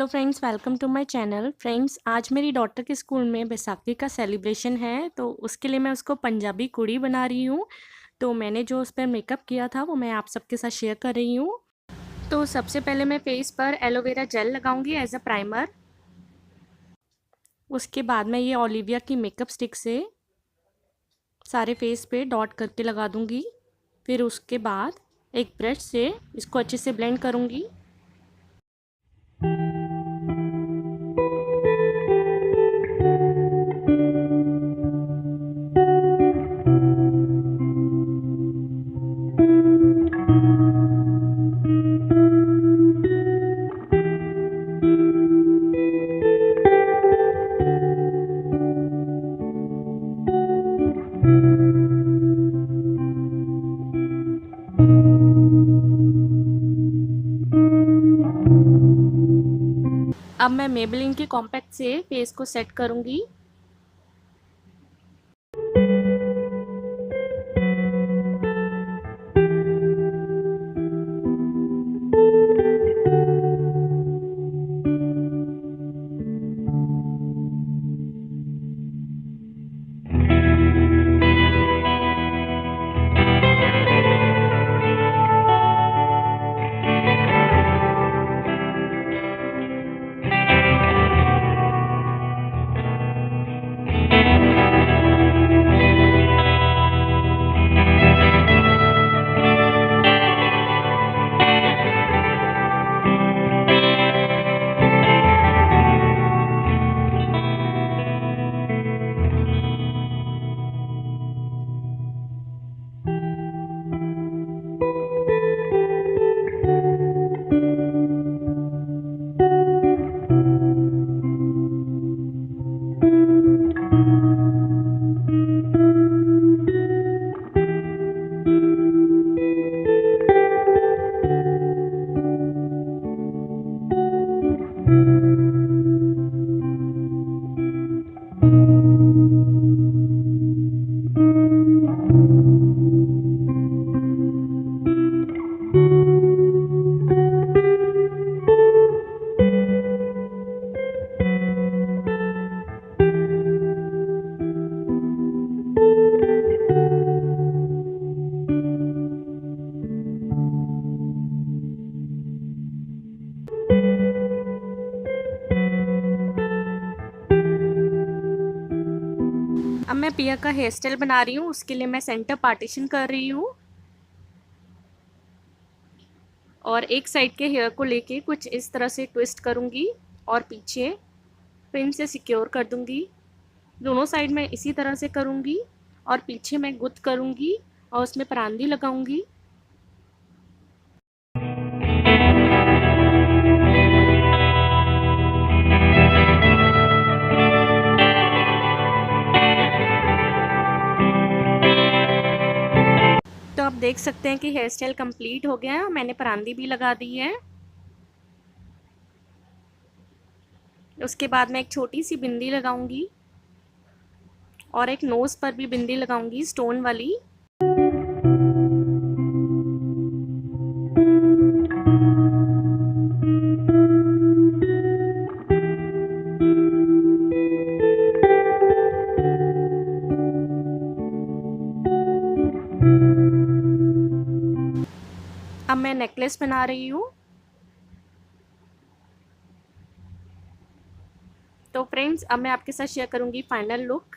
Hello friends, welcome to my channel. Friends, आज मेरी daughter के स्कूल में बैसाखी का सेलिब्रेशन है, तो उसके लिए मैं उसको पंजाबी कुड़ी बना रही हूँ। तो मैंने जो उस पर मेकअप किया था वो मैं आप सबके साथ शेयर कर रही हूँ। तो सबसे पहले मैं फेस पर एलोवेरा जेल लगाऊंगी एज अ प्राइमर। उसके बाद मैं ये ओलिविया की मेकअप स्टिक से सारे फेस पे डॉट करके लगा दूंगी। फिर उसके बाद एक ब्रश से इसको अच्छे से ब्लेंड करूँगी। अब मैं मेबेलिन के कॉम्पैक्ट से फेस को सेट करूँगी। अब मैं पिया का हेयर स्टाइल बना रही हूँ। उसके लिए मैं सेंटर पार्टीशन कर रही हूँ और एक साइड के हेयर को लेके कुछ इस तरह से ट्विस्ट करूँगी और पीछे पिन से सिक्योर कर दूँगी। दोनों साइड में इसी तरह से करूँगी और पीछे मैं गुत्थ करूँगी और उसमें परांदी लगाऊँगी। तो आप देख सकते हैं कि हेयर स्टाइल कंप्लीट हो गया है और मैंने परांदी भी लगा दी है। उसके बाद मैं एक छोटी सी बिंदी लगाऊंगी और एक नोज पर भी बिंदी लगाऊंगी स्टोन वाली। अब मैं नेकलेस बना रही हूँ। तो फ्रेंड्स, अब मैं आपके साथ शेयर करूँगी फाइनल लुक।